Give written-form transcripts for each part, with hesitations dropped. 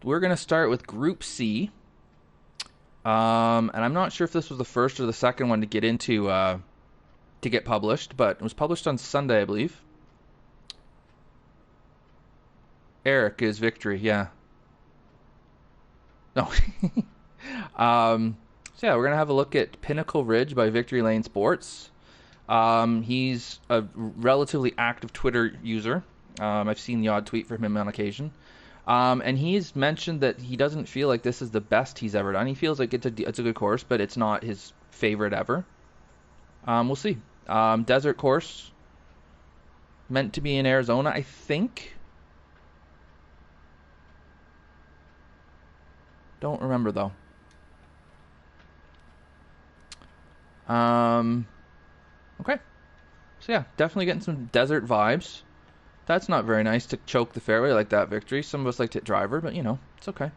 we're going to start with Group C. And I'm not sure if this was the first or the second one to get into, to get published, but it was published on Sunday, I believe. Eric is victory, yeah. No. So yeah, we're gonna have a look at Pinnacle Ridge by Victory Lane Sports. He's a relatively active Twitter user. I've seen the odd tweet from him on occasion. And he's mentioned that he doesn't feel like this is the best he's ever done. He feels like it's a good course, but it's not his favorite ever. We'll see. Desert course, meant to be in Arizona, I think. Don't remember though. Okay. So yeah, definitely getting some desert vibes. That's not very nice to choke the fairway like that, victory. Some of us like to hit driver, but you know, it's okay.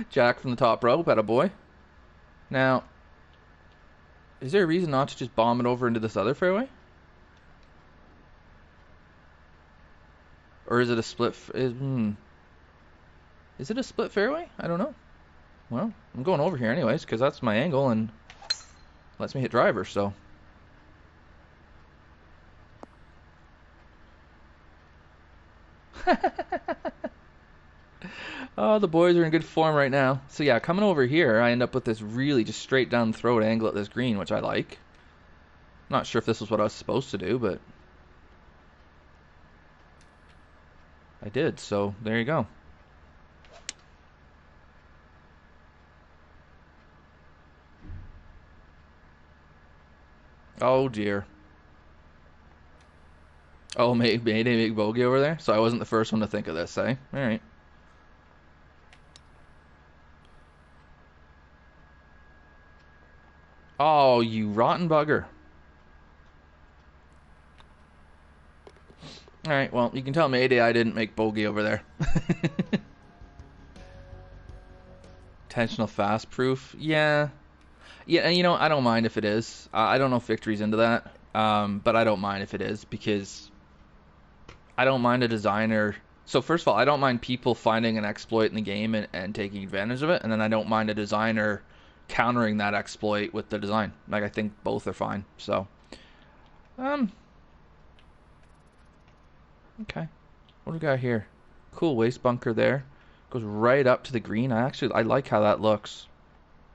Jack from the top rope, at a boy. Now, is there a reason not to just bomb it over into this other fairway? Or is it a split? Is it a split fairway? I don't know. Well, I'm going over here anyways, because that's my angle and lets me hit driver, so. Oh, the boys are in good form right now. So yeah, coming over here, I end up with this really just straight down throat angle at this green, which I like. Not sure if this was what I was supposed to do, but I did, so there you go. Oh dear. Oh, made a big bogey over there? So I wasn't the first one to think of this, eh? Alright. Oh, you rotten bugger. Alright, well, you can tell Mayday I didn't make bogey over there. Intentional fast proof? Yeah. Yeah, and you know, I don't mind if it is. I don't know if Victory's into that. But I don't mind if it is, because I don't mind a designer. So first of all, I don't mind people finding an exploit in the game and taking advantage of it, and then I don't mind a designer countering that exploit with the design. Like, I think both are fine. So, okay. What do we got here? Cool waste bunker there. Goes right up to the green. I like how that looks.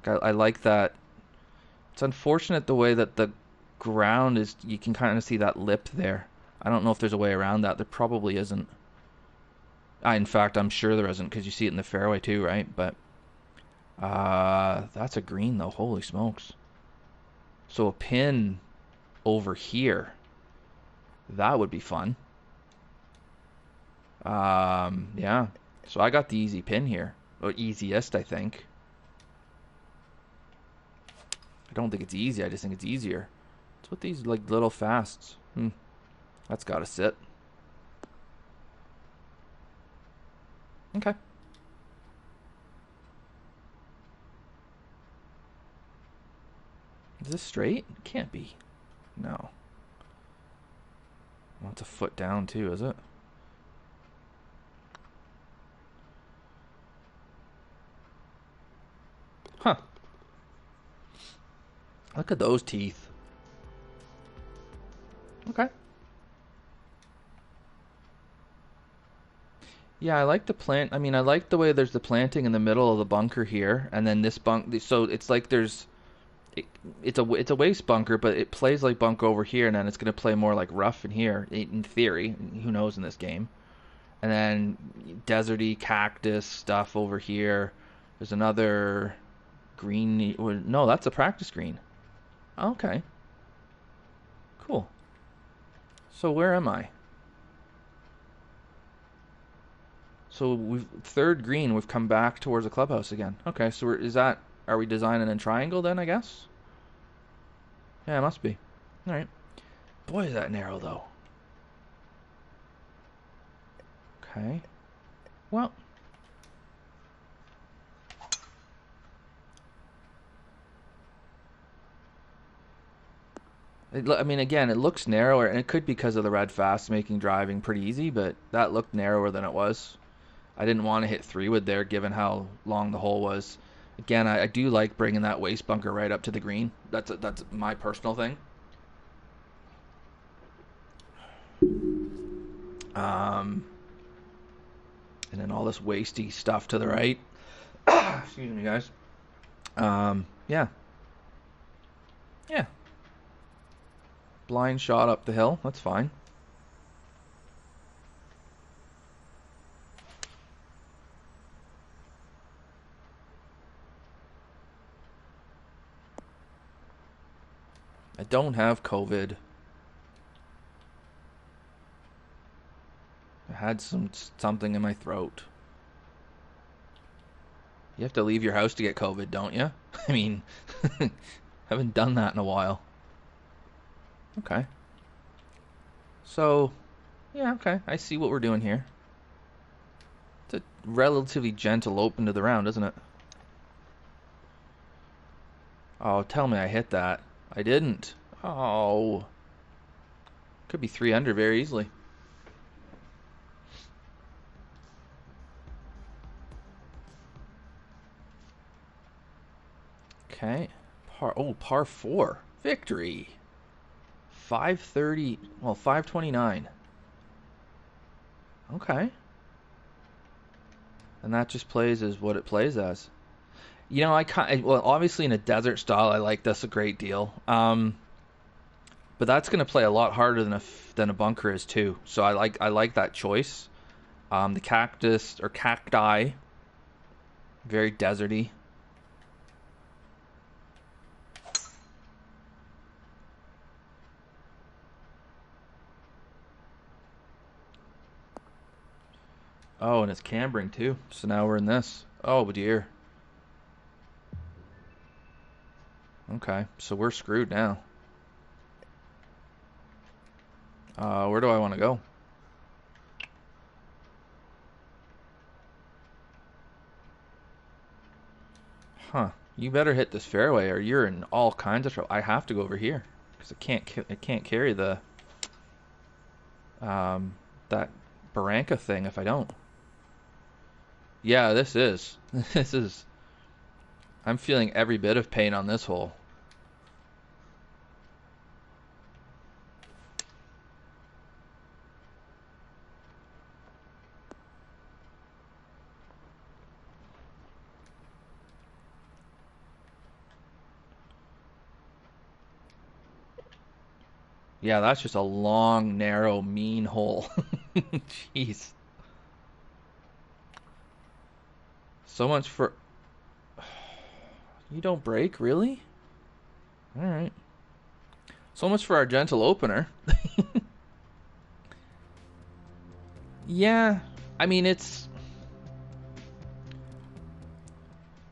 I like that. It's unfortunate the way that the ground is. You can kind of see that lip there. I don't know if there's a way around that. There probably isn't. In fact, I'm sure there isn't, because you see it in the fairway too, right? But that's a green though. Holy smokes! So a pin over here. That would be fun. Yeah. So I got the easy pin here, or easiest, I think. I don't think it's easy. I just think it's easier. What's with these like little fasts? That's gotta sit. Okay. Is this straight? It can't be. No. Well, it's a foot down too, is it? Huh. Look at those teeth. Okay. Yeah, I like the plant. I mean, I like the way there's the planting in the middle of the bunker here, and then this bunk. So it's like there's, it's a waste bunker, but it plays like bunk over here, and then it's gonna play more like rough in here, in theory. Who knows in this game? And then deserty cactus stuff over here. There's another green. No, that's a practice green. Okay. Cool. So where am I? So we've third green. We've come back towards the clubhouse again. Okay. So are we designing in triangle then? I guess. Yeah, it must be. All right. Boy, is that narrow though. Okay. Well. I mean, again, it looks narrower, and it could be because of the red fast making driving pretty easy, but that looked narrower than it was. I didn't want to hit 3-wood there, given how long the hole was. Again, I do like bringing that waste bunker right up to the green. That's my personal thing. And then all this wasty stuff to the right. Excuse me, guys. Yeah. Yeah. Blind shot up the hill. That's fine. I don't have COVID. I had something in my throat. You have to leave your house to get COVID, don't you? I mean, haven't done that in a while. Okay. So, yeah, okay. I see what we're doing here. It's a relatively gentle open to the round, isn't it? Oh, tell me I hit that. I didn't. Oh. Could be 3 under very easily. Okay. Par 4. Victory. 530. Well, 529. Okay. And that just plays as what it plays as. You know, well, obviously in a desert style, I like this a great deal. But that's going to play a lot harder than a bunker is too. So I like that choice. The cactus or cacti, very deserty. Oh, and it's cambering too. So now we're in this. Oh dear. Okay, so we're screwed now. Where do I want to go? Huh. You better hit this fairway or you're in all kinds of trouble. I have to go over here because I can't carry the that Barranca thing if I don't. Yeah, this is. This is. I'm feeling every bit of pain on this hole. Yeah, that's just a long, narrow, mean hole. Jeez. So much for... You don't break, really? Alright. So much for our gentle opener. Yeah, I mean, it's...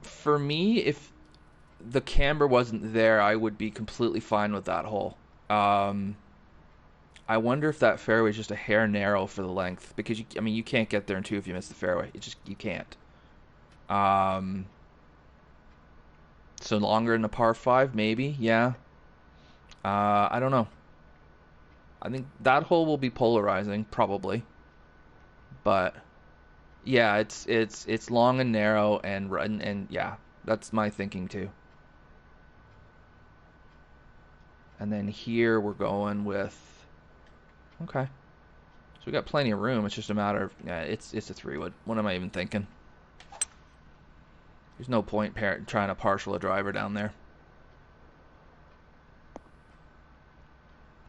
For me, if the camber wasn't there, I would be completely fine with that hole. I wonder if that fairway is just a hair narrow for the length. Because, I mean, you can't get there in 2 if you miss the fairway. You can't. So longer in the par 5, maybe, yeah. I don't know. I think that hole will be polarizing, probably. But yeah, it's long and narrow and yeah, that's my thinking too. And then here we're going with okay. So we got plenty of room. It's just a matter of yeah, it's a 3-wood. What am I even thinking? There's no point trying to partial a driver down there.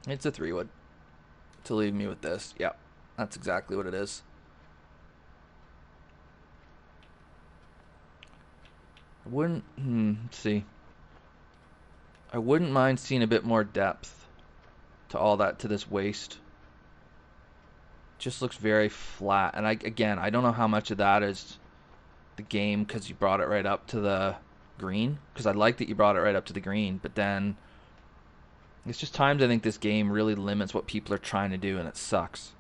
It's a 3-wood. To leave me with this. Yep. That's exactly what it is. I wouldn't see. I wouldn't mind seeing a bit more depth to this waist. Just looks very flat. And I don't know how much of that is the game because you brought it right up to the green. Because I like that you brought it right up to the green. But then it's just times I think this game really limits what people are trying to do, and it sucks.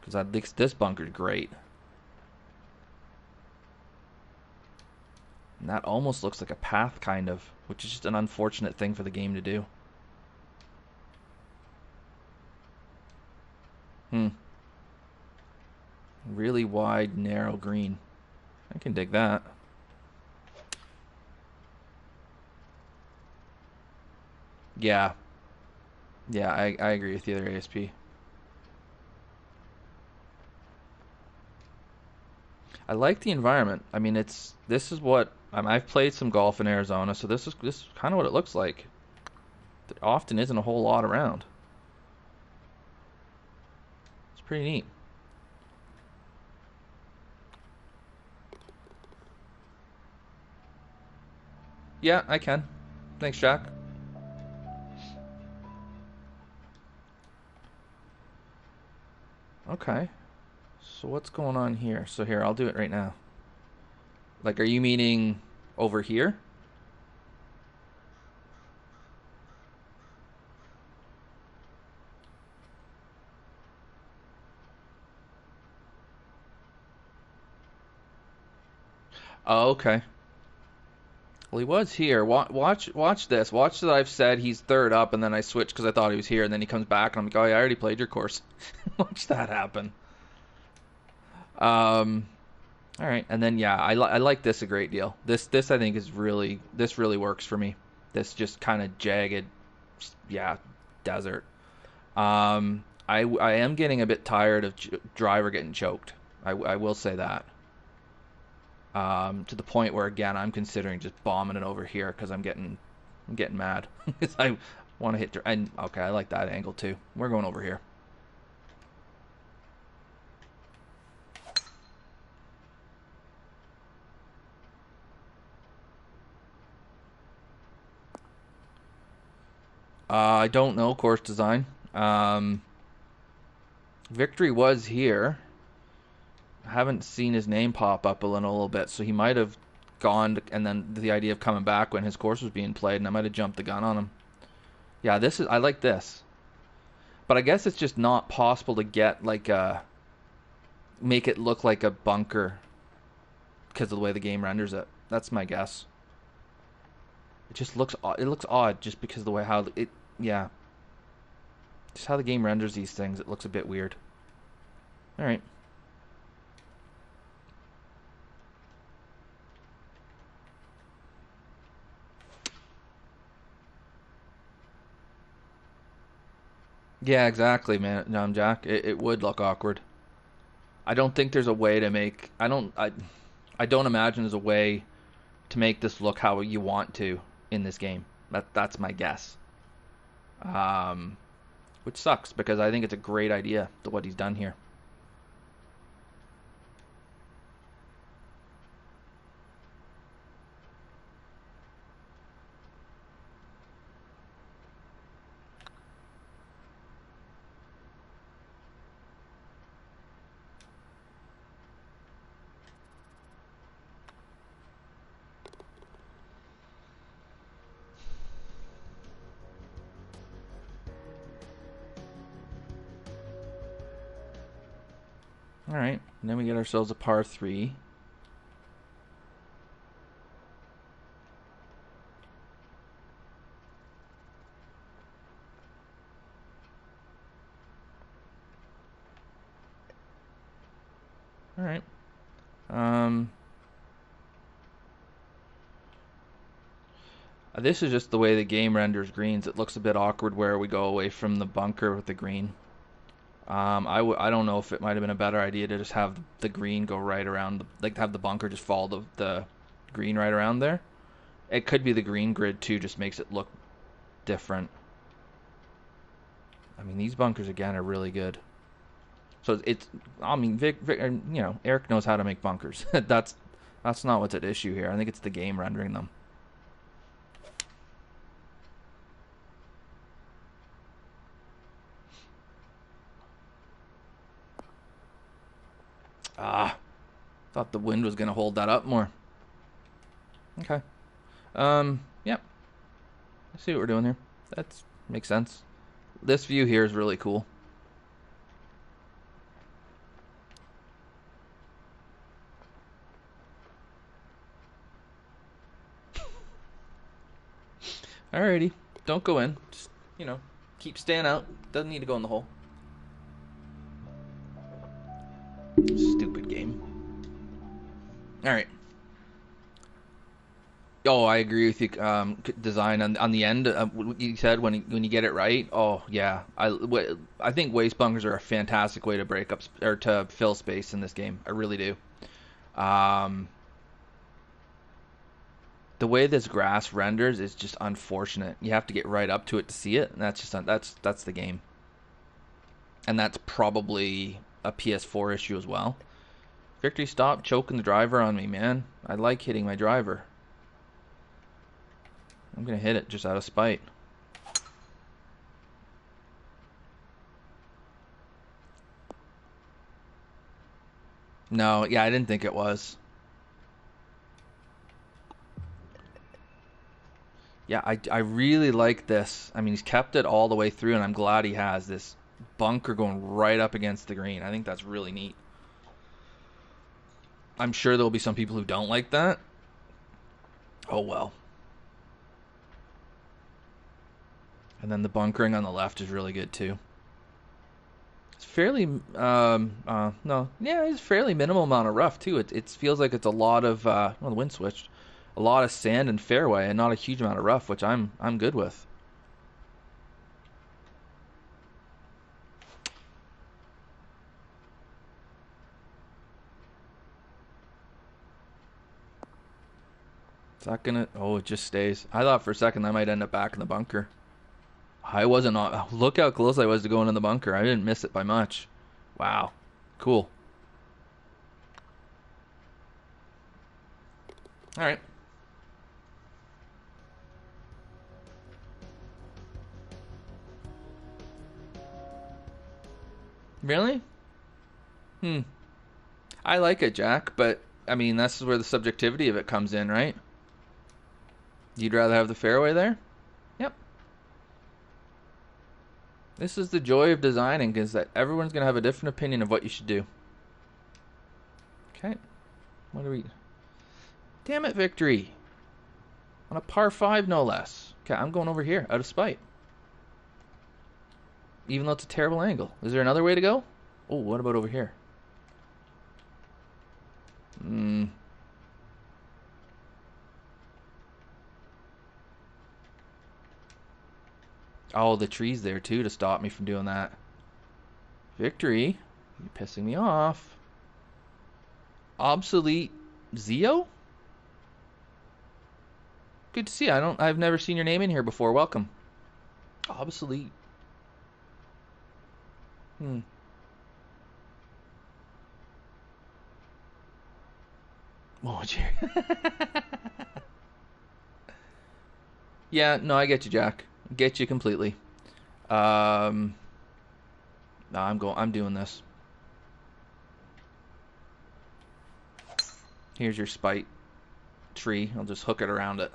Because at least this bunker's great. And that almost looks like a path, kind of, which is just an unfortunate thing for the game to do. Hmm. Really wide, narrow green. I can dig that. Yeah. Yeah, I agree with you there, ASP. I like the environment. I mean, this is what I've played some golf in Arizona, so this is kind of what it looks like. There often isn't a whole lot around. It's pretty neat. Yeah, I can. Thanks, Jack. Okay. So what's going on here? So here, I'll do it right now. Like, are you meaning over here? Oh, okay. Well, he was here. Watch this. Watch that I've said he's third up, and then I switch because I thought he was here, and then he comes back, and I'm like, oh, yeah, I already played your course. Watch that happen. Um, all right, and then yeah, I like this a great deal. This I think is this really works for me. This just kind of jagged, yeah, desert. I am getting a bit tired of driver getting choked. I will say that. To the point where again I'm considering just bombing it over here because I'm getting mad because I want to hit and okay, I like that angle too. We're going over here. I don't know course design. Victory was here. I haven't seen his name pop up in a little bit, so he might have gone and then the idea of coming back when his course was being played, and I might have jumped the gun on him. Yeah, this is I like this, but I guess it's just not possible to get like a make it look like a bunker because of the way the game renders it. That's my guess. It just looks odd just because of the way how it yeah, just how the game renders these things. It looks a bit weird. All right. Yeah, exactly, man. No, Jack. It would look awkward. I don't think there's a way to make. I don't imagine there's a way to make this look how you want to in this game. That's my guess. Um, which sucks because I think it's a great idea to what he's done here. All right, and then we get ourselves a par three. All right. Um, this is just the way the game renders greens. It looks a bit awkward where we go away from the bunker with the green. I don't know if it might have been a better idea to just have the green go right around, like have the bunker just follow the green right around there. It could be the green grid too, just makes it look different. I mean, these bunkers again are really good. So it's, I mean, Eric knows how to make bunkers. That's not what's at issue here. I think it's the game rendering them. Ah, thought the wind was gonna hold that up more. Okay. Yep. Let's see what we're doing here. That makes sense. This view here is really cool. Alrighty. Don't go in. Just, keep staying out. Doesn't need to go in the hole. Stupid game. All right. Oh, I agree with you. Design on the end. You said when you get it right. Oh yeah, I think waste bunkers are a fantastic way to break up or to fill space in this game. I really do. Um, the way this grass renders is just unfortunate. You have to get right up to it to see it, and that's just that's the game. And that's probably a PS4 issue as well. Victory, stop choking the driver on me, man. I like hitting my driver. I'm gonna hit it just out of spite. No, yeah, I didn't think it was. Yeah, I really like this. I mean, he's kept it all the way through, and I'm glad he has this bunker going right up against the green. I think that's really neat. I'm sure there'll be some people who don't like that. Oh well. And then the bunkering on the left is really good too. It's fairly no, yeah, it's fairly minimal amount of rough too. It feels like it's a lot of well, the wind switched, a lot of sand and fairway, and not a huge amount of rough, which I'm good with. Is that gonna? Oh, it just stays. I thought for a second I might end up back in the bunker. I wasn't on. Look how close I was to going in the bunker. I didn't miss it by much. Wow, cool. All right. Really? Hmm. I like it, Jack, but I mean that's where the subjectivity of it comes in, right? You'd rather have the fairway there? Yep. This is the joy of designing, is that everyone's gonna have a different opinion of what you should do. Okay. What do we? Damn it, victory! On a par 5, no less. Okay, I'm going over here out of spite. Even though it's a terrible angle. Is there another way to go? Oh, what about over here? Hmm. Oh, the tree's there too to stop me from doing that. Victory, you're pissing me off. Obsolete Zeo? Good to see you. I've never seen your name in here before. Welcome. Obsolete. Hmm. Oh, yeah, no, I get you, Jack. Get you completely. No, I'm doing this. Here's your spite tree. I'll just hook it around it.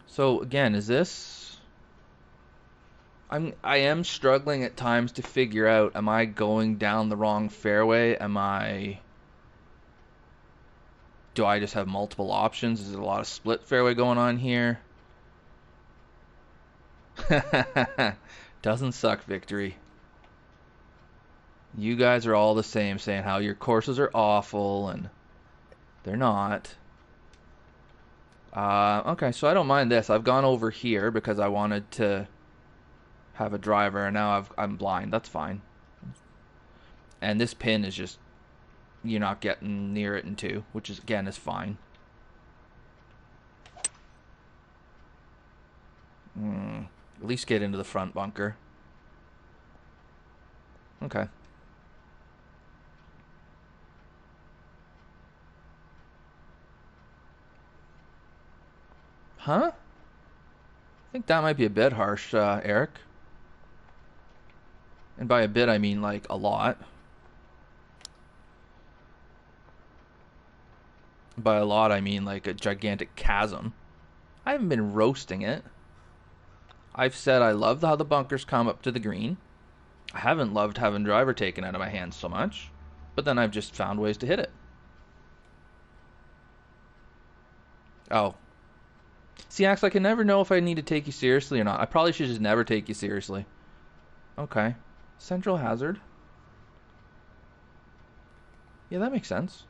So again, is this? I am struggling at times to figure out, am I going down the wrong fairway? Do I just have multiple options? Is there a lot of split fairway going on here? Doesn't suck, victory. You guys are all the same, saying how your courses are awful, and they're not. Okay, so I don't mind this. I've gone over here because I wanted to have a driver, and now I'm blind. That's fine. And this pin is just, you're not getting near it in two, which is again is fine. At least get into the front bunker. Okay. Huh? I think that might be a bit harsh, Eric. And by a bit, I mean like a lot. By a lot, I mean like a gigantic chasm. I haven't been roasting it. I've said I love how the bunkers come up to the green. I haven't loved having driver taken out of my hands so much. But then I've just found ways to hit it. Oh. See, Ax, I can never know if I need to take you seriously or not. I probably should just never take you seriously. Okay. Central hazard. Yeah, that makes sense.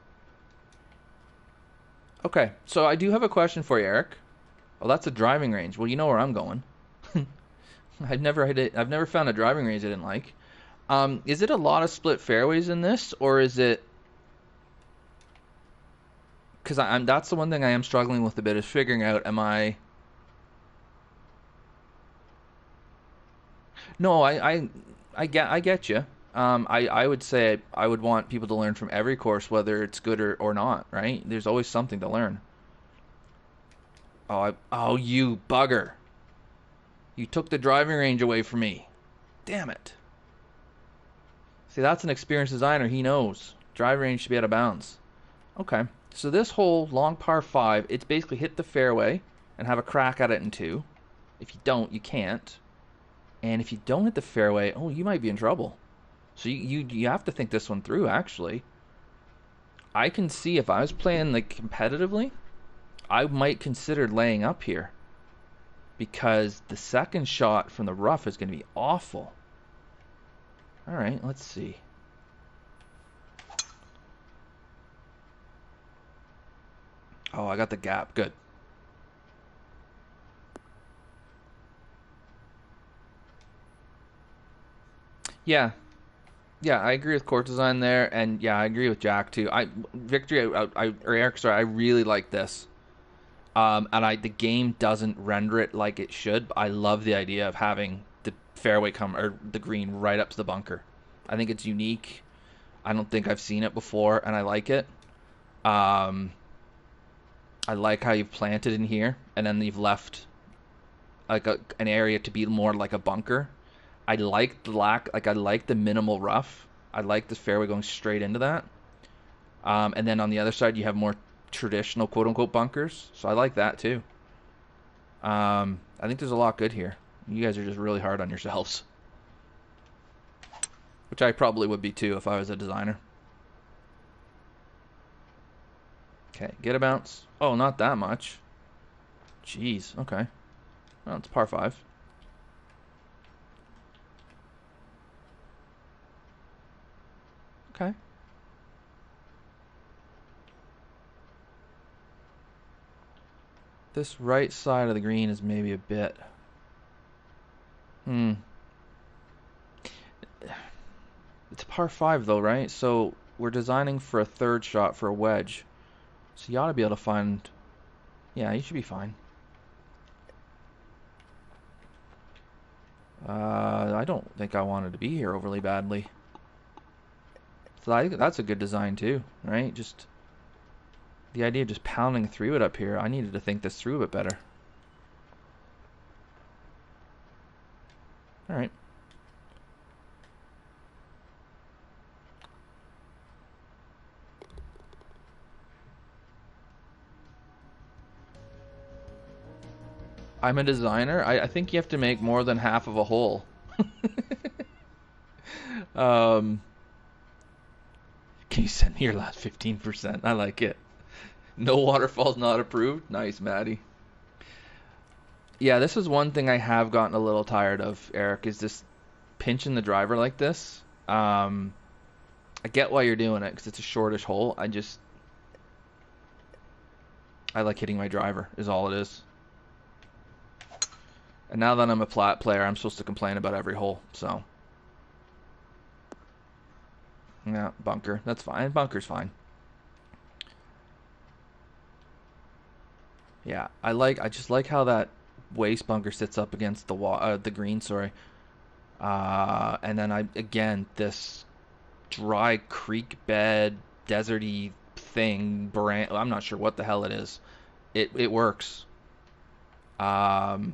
Okay, so I do have a question for you, Eric. Oh, that's a driving range. Well, you know where I'm going. I've never found a driving range I didn't like. Is it a lot of split fairways in this, or is it? Because I'm that's the one thing I am struggling with a bit is figuring out. Am I? No, I get you. I would say I would want people to learn from every course, whether it's good or not. Right? There's always something to learn. Oh, you bugger! You took the driving range away from me. Damn it. See, that's an experienced designer. He knows. Driving range should be out of bounds. Okay. So this hole, long par 5, it's basically hit the fairway and have a crack at it in 2. If you don't, you can't. And if you don't hit the fairway, oh, you might be in trouble. So you have to think this one through, actually. I can see if I was playing like competitively, I might consider laying up here. Because the second shot from the rough is going to be awful. All right, let's see. Oh, I got the gap. Good. Yeah. Yeah, I agree with court design there, and yeah, I agree with Jack too. Or Eric, sorry, I really like this. And the game doesn't render it like it should. But I love the idea of having the fairway come or the green right up to the bunker. I think it's unique. I don't think I've seen it before, and I like it. Um, I like how you've planted in here, and then you've left like an area to be more like a bunker. I like I like the minimal rough. I like this fairway going straight into that. And then on the other side, you have more traditional quote unquote bunkers. So I like that too. I think there's a lot good here. You guys are just really hard on yourselves. Which I probably would be too if I was a designer. Okay, get a bounce. Oh, not that much. Jeez, okay. Well, it's par 5. Okay. This right side of the green is maybe a bit... It's par 5 though, right? So we're designing for a third shot for a wedge. So you ought to be able to find... Yeah, you should be fine. I don't think I wanted to be here overly badly. So I think that's a good design too, right? Just the idea of just pounding through it up here. I needed to think this through a bit better. All right. I'm a designer. I think you have to make more than half of a hole. Can you send me your last 15%? I like it. No waterfalls not approved. Nice, Maddie. Yeah, this is one thing I have gotten a little tired of, Eric, is this pinching the driver like this. I get why you're doing it because it's a shortish hole. I like hitting my driver is all it is. And now that I'm a plat player, I'm supposed to complain about every hole, so. Yeah, bunker. That's fine. Bunker's fine. Yeah, I just like how that waste bunker sits up against the green, sorry. And then this dry creek bed, deserty thing, I'm not sure what the hell it is. It works. If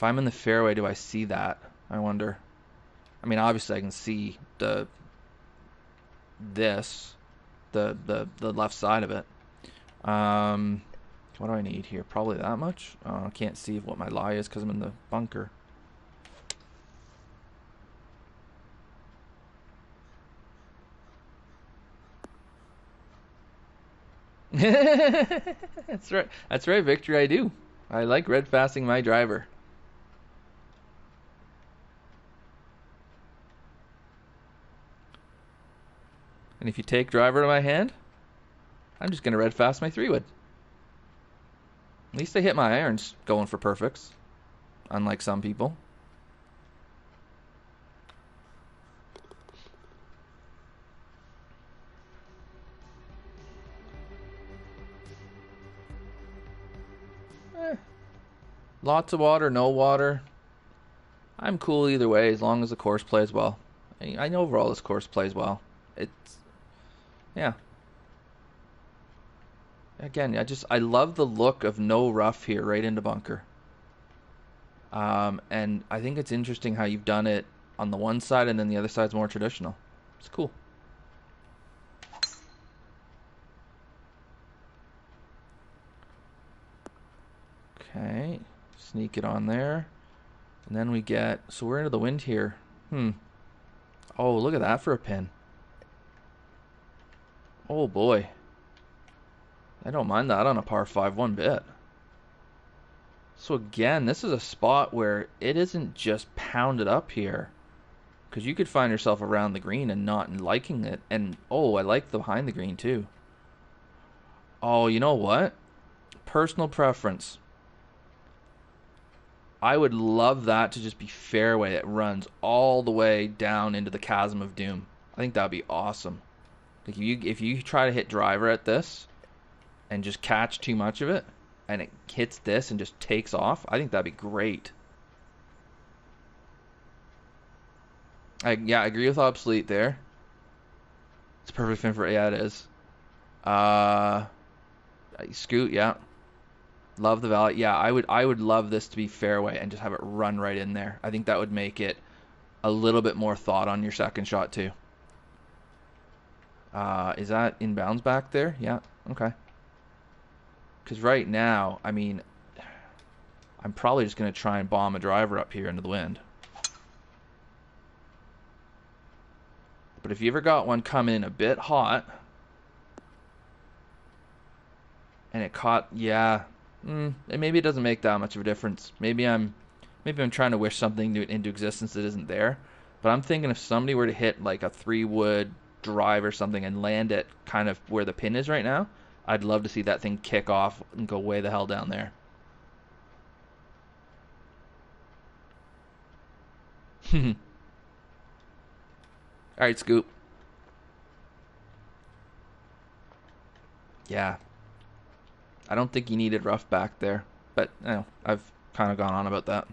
I'm in the fairway, do I see that? I wonder. I mean, obviously I can see the left side of it. What do I need here? Probably that much? I can't see what my lie is because I'm in the bunker. That's right. That's right, Victor. I do. I like red fasting my driver. And if you take driver to my hand, I'm just gonna red fast my 3-wood. At least I hit my irons going for perfects, unlike some people. Lots of water, no water. I'm cool either way as long as the course plays well. I know overall this course plays well. It's, yeah. Again, I love the look of no rough here right into bunker. And I think it's interesting how you've done it on the one side and then the other side's more traditional. It's cool. Okay, sneak it on there. And then we get, so we're into the wind here. Oh, look at that for a pin. Oh boy. I don't mind that on a par 5 one bit. So again, this is a spot where it isn't just pounded up here. Because you could find yourself around the green and not liking it. And, oh, I like the behind the green too. Oh, you know what? Personal preference. I would love that to just be fairway. It runs all the way down into the chasm of doom. I think that would be awesome. Like if you try to hit driver at this and just catch too much of it, and it hits this and just takes off, I think that'd be great. Yeah, I agree with obsolete there. It's a perfect fin for, yeah, it is. Scoot, yeah. Love the valley. Yeah, I would love this to be fairway and just have it run right in there. I think that would make it a little bit more thought on your second shot too. Is that inbounds back there? Yeah, okay. Because right now, I mean, I'm probably just going to try and bomb a driver up here into the wind. But if you ever got one coming in a bit hot, and it caught, yeah, maybe it doesn't make that much of a difference. Maybe I'm trying to wish something into existence that isn't there. But I'm thinking if somebody were to hit like a 3-wood drive or something and land it kind of where the pin is right now, I'd love to see that thing kick off and go way the hell down there. Alright, Scoop. Yeah. I don't think you needed rough back there. But, you know, I've kind of gone on about that.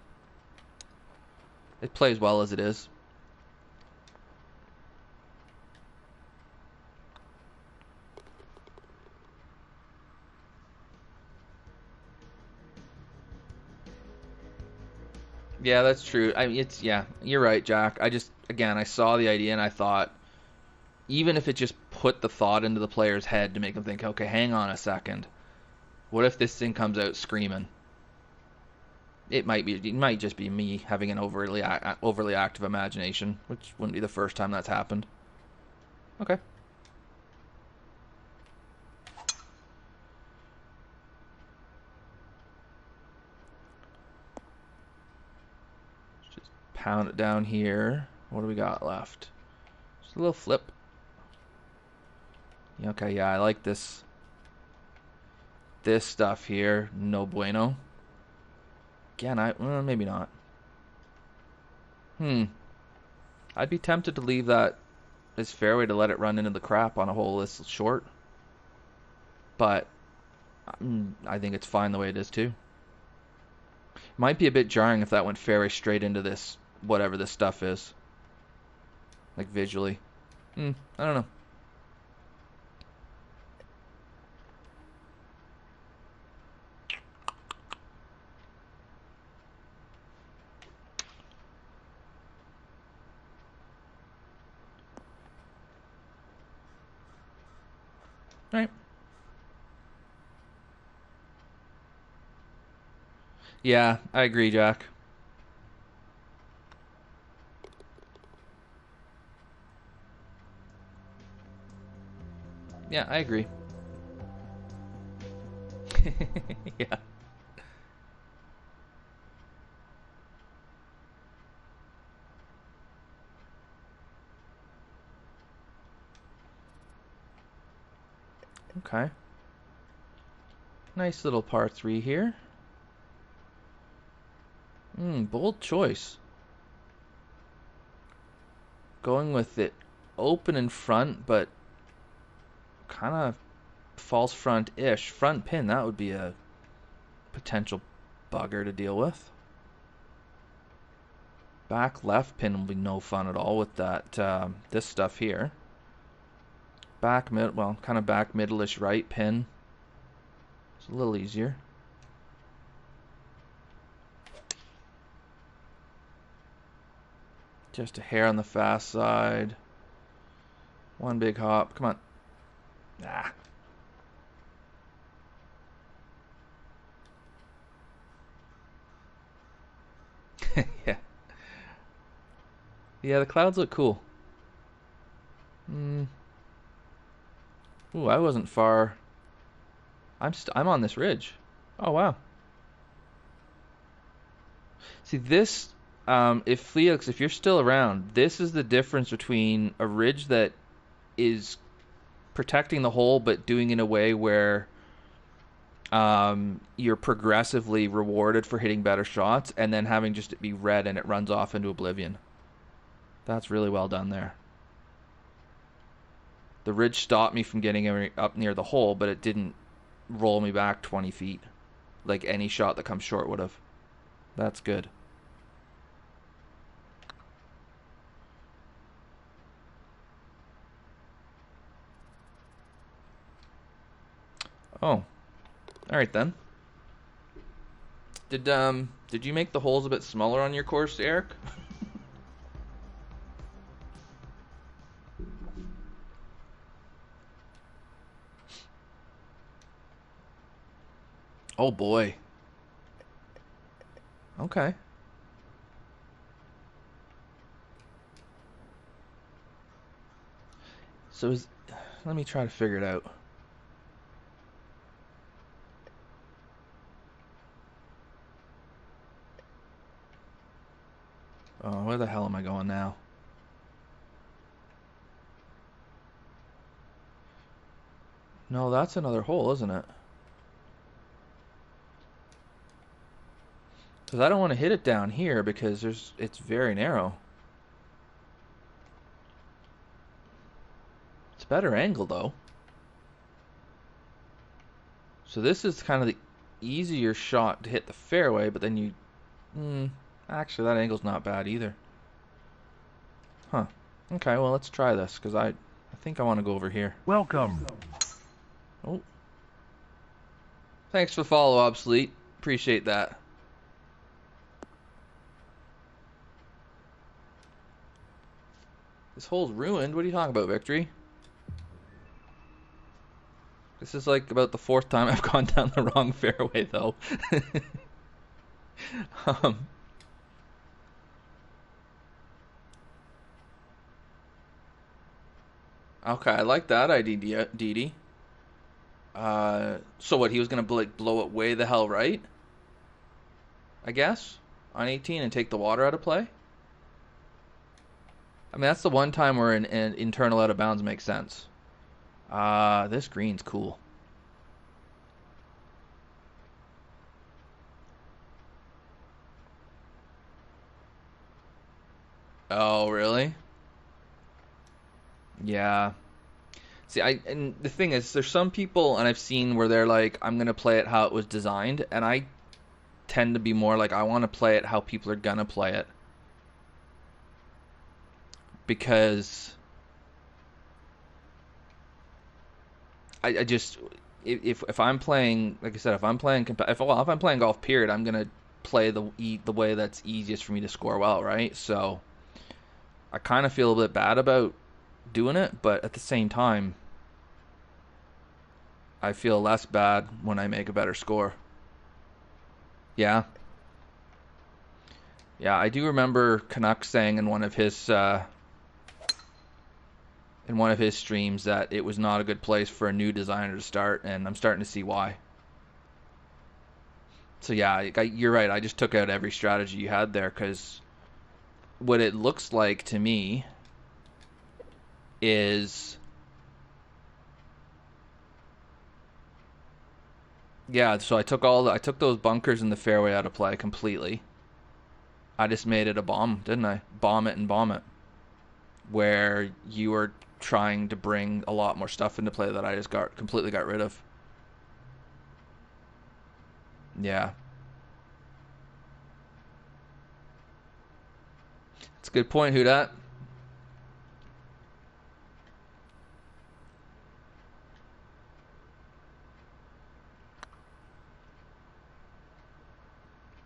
It plays well as it is. Yeah, that's true. I mean, yeah, you're right, Jack. Again, I saw the idea and I thought, even if it just put the thought into the player's head to make them think, okay, hang on a second. What if this thing comes out screaming? It might just be me having an overly active imagination, which wouldn't be the first time that's happened. Okay. Just pound it down here. What do we got left? Just a little flip. Okay, yeah, I like this. This stuff here, no bueno. Again, maybe not. I'd be tempted to leave that as fairway to let it run into the crap on a hole this short. But I think it's fine the way it is too. Might be a bit jarring if that went fairway straight into this, whatever this stuff is. Like visually. I don't know. Right. Yeah, I agree, Jack. Yeah, I agree. Yeah. Okay. Nice little par 3 here. Bold choice. Going with it open in front, but kind of false front-ish. Front pin, that would be a potential bugger to deal with. Back left pin will be no fun at all with that this stuff here. Back mid, well, kind of back middle-ish right pin. It's a little easier. Just a hair on the fast side. One big hop. Come on. Ah. Yeah. Yeah, the clouds look cool. Ooh, I wasn't far. I'm on this ridge. Oh wow. See this, if Felix, if you're still around, this is the difference between a ridge that is protecting the hole but doing it in a way where you're progressively rewarded for hitting better shots, and then having just it be red and it runs off into oblivion. That's really well done there. The ridge stopped me from getting up near the hole, but it didn't roll me back 20 feet like any shot that comes short would have. That's good. Oh, all right then. Did you make the holes a bit smaller on your course, Eric? Oh boy. Okay. So let me try to figure it out. Oh, where the hell am I going now? No, that's another hole, isn't it? Because I don't want to hit it down here because it's very narrow. It's better angle though. So this is kind of the easier shot to hit the fairway, but then you... actually, that angle's not bad either. Huh. Okay, well, let's try this, because I think I want to go over here. Welcome. Oh. Thanks for the follow, Obsolete. Appreciate that. This hole's ruined. What are you talking about, Victory? This is like about the 4th time I've gone down the wrong fairway, though. Okay, I like that idea, Didi. So what, he was going to blow it way the hell right? I guess? On 18 and take the water out of play? I mean, that's the one time where an internal out of bounds makes sense. This green's cool. Oh, really? Yeah. See, and the thing is, there's some people, and I've seen where they're like, I'm gonna play it how it was designed, and I tend to be more like, I want to play it how people are gonna play it. Because I just, if I'm playing, like I said, if I'm playing golf, period, I'm gonna play the way that's easiest for me to score well, right? So I kind of feel a bit bad about doing it, but at the same time, I feel less bad when I make a better score. Yeah. Yeah, I do remember Canuck saying in one of his streams that it was not a good place for a new designer to start, and I'm starting to see why. So yeah, you're right. I just took out every strategy you had there because what it looks like to me is, yeah. So I took those bunkers in the fairway out of play completely. I just made it a bomb, didn't I? Bomb it and bomb it. Where you were trying to bring a lot more stuff into play that I just completely got rid of. Yeah, it's a good point. Who dat?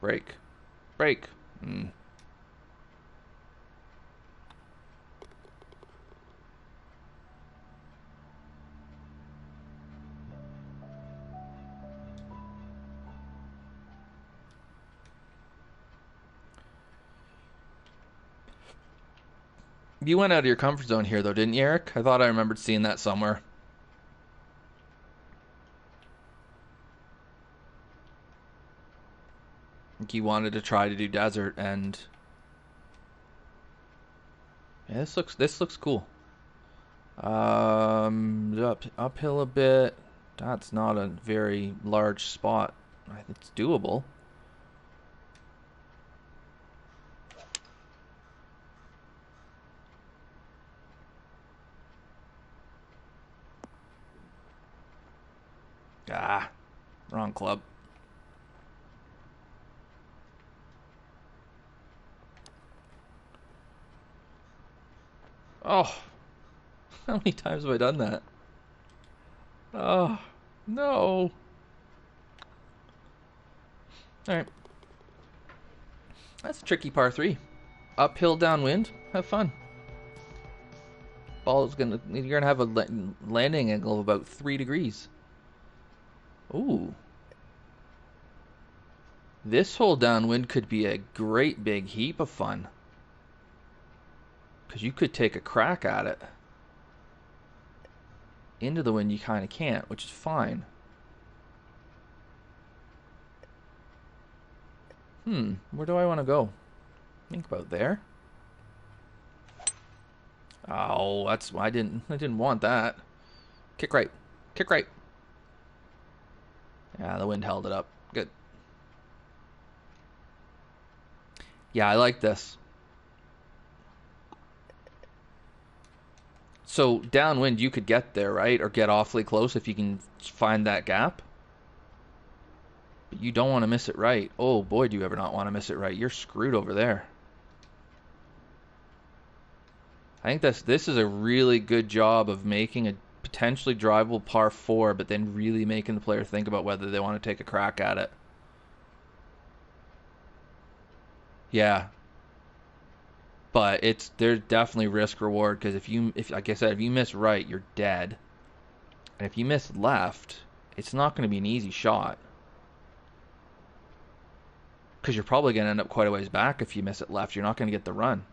Break, break. Mm. You went out of your comfort zone here, though, didn't you, Eric? I thought I remembered seeing that somewhere. I think you wanted to try to do desert, and yeah, this looks cool. Uphill a bit. That's not a very large spot. It's doable. Ah, wrong club. Oh, how many times have I done that? Oh, no. All right. That's a tricky par three. Uphill downwind. Have fun. You're gonna have a landing angle of about 3 degrees. Ooh. This hole downwind could be a great big heap of fun. Because you could take a crack at it. Into the wind you kind of can't, which is fine. Where do I want to go? Think about there. Oh, that's why I didn't want that. Kick right. Kick right. Yeah, the wind held it up. Good. Yeah, I like this. So downwind you could get there, right? Or get awfully close if you can find that gap. But you don't want to miss it right. Oh boy, do you ever not want to miss it right. You're screwed over there. I think this is a really good job of making a potentially drivable par 4, but then really making the player think about whether they want to take a crack at it. Yeah, but there's definitely risk reward because if like I said, if you miss right, you're dead, and if you miss left, it's not going to be an easy shot because you're probably going to end up quite a ways back if you miss it left. You're not going to get the run.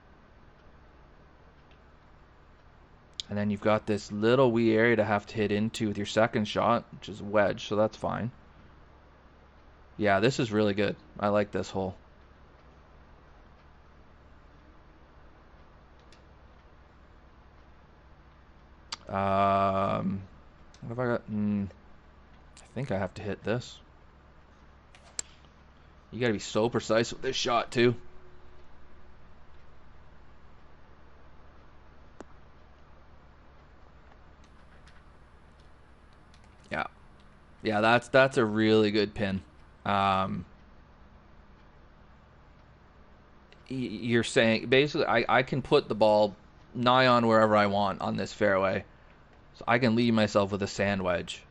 And then you've got this little wee area to have to hit into with your second shot, which is a wedge, so that's fine. Yeah, this is really good. I like this hole. What have I got? I think I have to hit this. You gotta be so precise with this shot, too. Yeah. Yeah, that's a really good pin. You're saying basically I can put the ball nigh on wherever I want on this fairway, so I can leave myself with a sand wedge,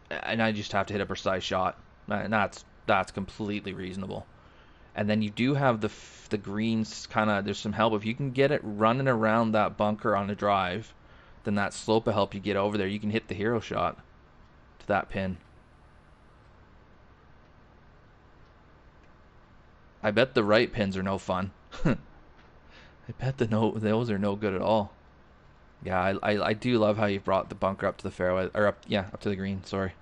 and I just have to hit a precise shot, and that's completely reasonable. And then you do have the greens kind of, there's some help if you can get it running around that bunker on a drive, then that slope will help you get over there. You can hit the hero shot to that pin. I bet the right pins are no fun. I bet those are no good at all. Yeah, I do love how you brought the bunker up to the fairway, or up to the green. Sorry.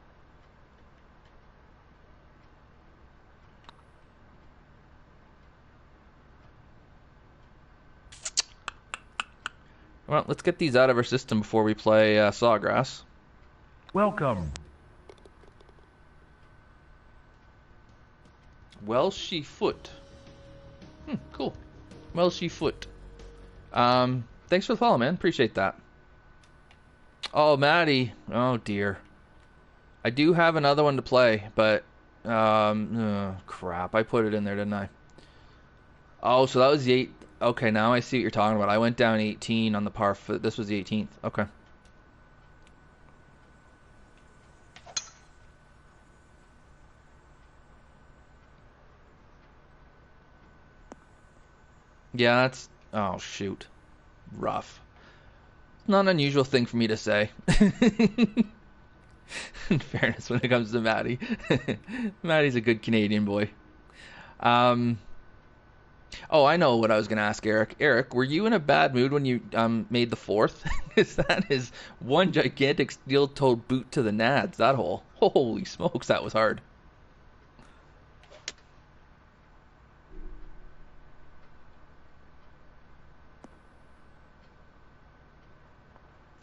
Well, let's get these out of our system before we play Sawgrass. Welcome. Welshy Foot. Cool. Welshy Foot. Thanks for the follow, man. Appreciate that. Oh, Maddie. Oh, dear. I do have another one to play, but... crap. I put it in there, didn't I? Oh, so that was the 8... Okay, now I see what you're talking about. I went down 18 on the par... This was the 18th. Okay. Yeah, that's... Oh, shoot. Rough. Not an unusual thing for me to say. In fairness, when it comes to Maddie. Maddie's a good Canadian boy. Oh, I know what I was going to ask Eric. Eric, were you in a bad mood when you made the fourth? Because that is one gigantic steel-toed boot to the nads, that hole. Holy smokes, that was hard.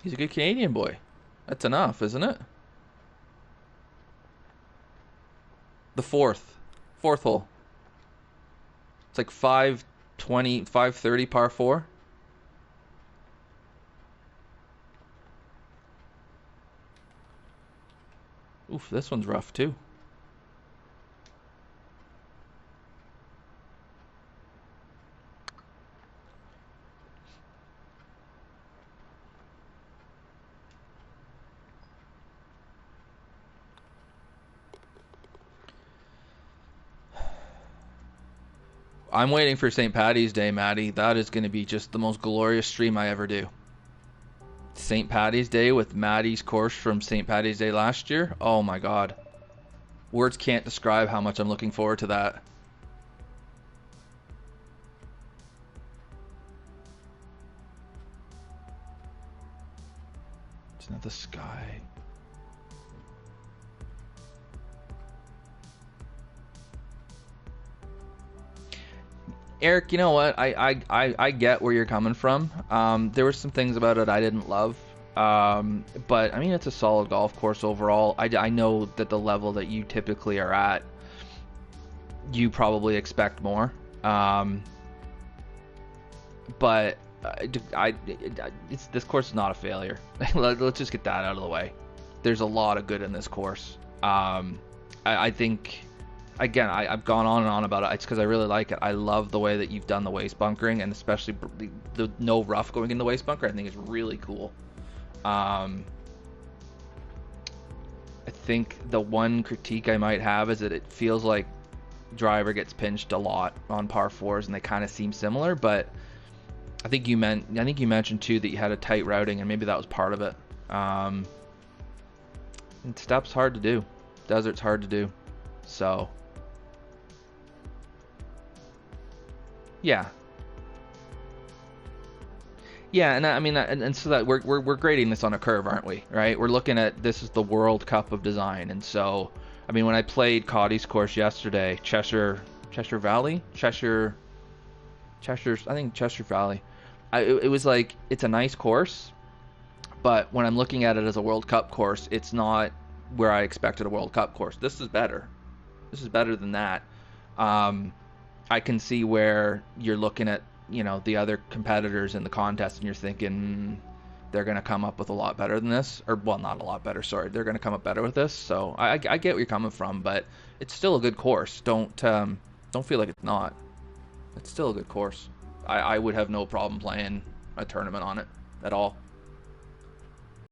He's a good Canadian boy. That's enough, isn't it? The fourth hole. It's like 520, 530 par 4. Oof, this one's rough too. I'm waiting for St. Paddy's Day, Maddie. That is going to be just the most glorious stream I ever do. St. Paddy's Day with Maddie's course from St. Paddy's Day last year. Oh my god. Words can't describe how much I'm looking forward to that. Isn't that the sky? Eric, you know what? I get where you're coming from. There were some things about it I didn't love. But, I mean, it's a solid golf course overall. I know that the level that you typically are at, you probably expect more. But this course is not a failure. Let's just get that out of the way. There's a lot of good in this course. I think... Again, I've gone on and on about it. It's because I really like it. I love the way that you've done the waist bunkering, and especially the no rough going in the waist bunker. I think it's really cool. I think the one critique I might have is that it feels like driver gets pinched a lot on par 4s, and they kind of seem similar. But I think you mentioned too that you had a tight routing, and maybe that was part of it. And steps hard to do. Desert's hard to do. So. Yeah. Yeah, and I mean, and so that we're grading this on a curve, aren't we? Right? We're looking at this is the World Cup of design, and so I mean, when I played Cotty's course yesterday, Cheshire Valley, I think Cheshire Valley. It was like it's a nice course, but when I'm looking at it as a World Cup course, it's not where I expected a World Cup course. This is better. This is better than that. I can see where you're looking at, you know, the other competitors in the contest and you're thinking they're going to come up with a lot better than this. Or, well, not a lot better, sorry. They're going to come up better with this. So I get where you're coming from, but it's still a good course. Don't feel like it's not. It's still a good course. I would have no problem playing a tournament on it at all.